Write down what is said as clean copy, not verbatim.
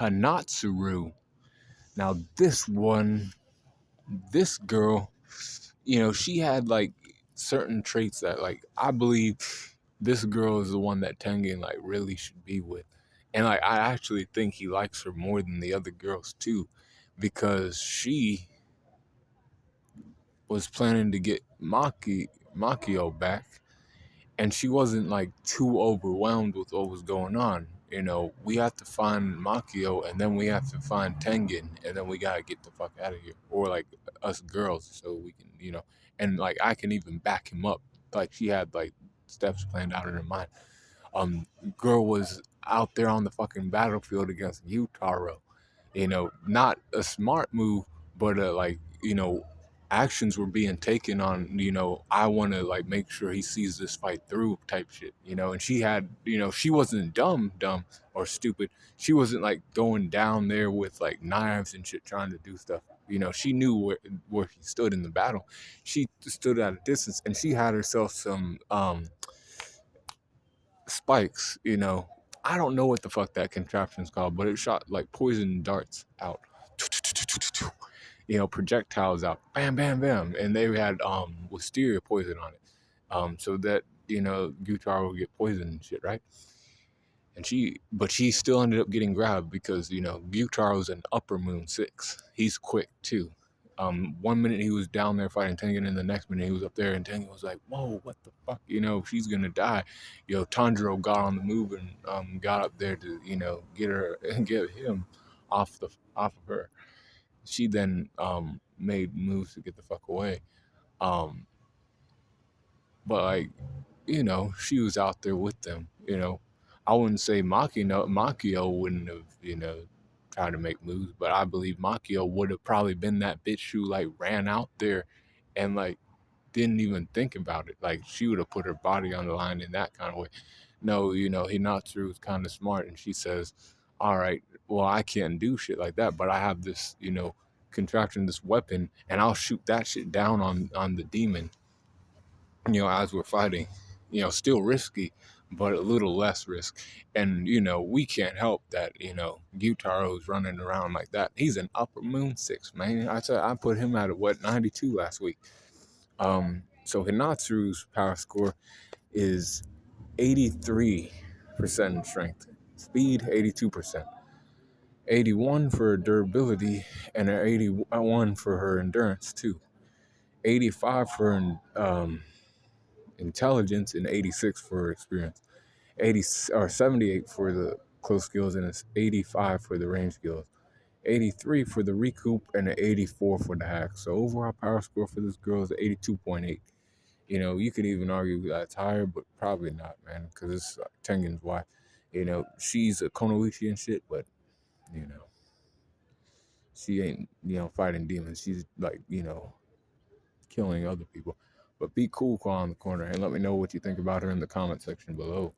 Hinatsuru. Now this girl, she had like certain traits that like I believe this girl is the one that Tengen like really should be with. And like I actually think he likes her more than the other girls too, because she was planning to get Makio back, and she wasn't like too overwhelmed with what was going on. We have to find Makio, and then we have to find Tengen, and then we gotta get the fuck out of here, or like us girls, so we can, and like I can even back him up. Like she had like steps planned out in her mind. Girl was out there on the fucking battlefield against Utaro. Not a smart move, but like, actions were being taken on, I want to like make sure he sees this fight through type shit, and she had, she wasn't dumb or stupid. She wasn't like going down there with like knives and shit trying to do stuff. She knew where he stood in the battle. She stood at a distance, and she had herself some spikes. I don't know what the fuck that contraption's called, but it shot like poison darts out, projectiles out, bam, bam, bam, and they had wisteria poison on it, so that Guitar would get poisoned and shit, right? But she still ended up getting grabbed because Gyutaro's an upper moon 6. He's quick too. 1 minute he was down there fighting Tengen, and the next minute he was up there, and Tengen was like, "Whoa, what the fuck? She's gonna die." Tanjiro got on the move and got up there to get her and get him off of her. She then made moves to get the fuck away. Um, but like, she was out there with them. I wouldn't say Makio wouldn't have, tried to make moves, but I believe Makio would have probably been that bitch who like ran out there and like didn't even think about it. Like she would have put her body on the line in that kind of way. No, Hinatsuru was kind of smart, and she says, "All right, well, I can't do shit like that, but I have this, contraption, this weapon, and I'll shoot that shit down on the demon, as we're fighting. Still risky, but a little less risk. And, we can't help that, Gyutaro's running around like that. He's an upper moon 6, man. I said I put him at 92 last week. So Hinatsuru's power score is 83% in strength, speed 82%, 81 for durability, and an 81 for her endurance too, 85 for intelligence, and 86 for experience, 80 or 78 for the close skills, and it's 85 for the range skills, 83 for the recoup, and an 84 for the hack. So overall power score for this girl is 82.8. You could even argue that's higher, but probably not, man, because it's Tengen's wife. She's a Konoichi and shit, but she ain't fighting demons. She's like killing other people. But be cool, call on the corner, and let me know what you think about her in the comment section below.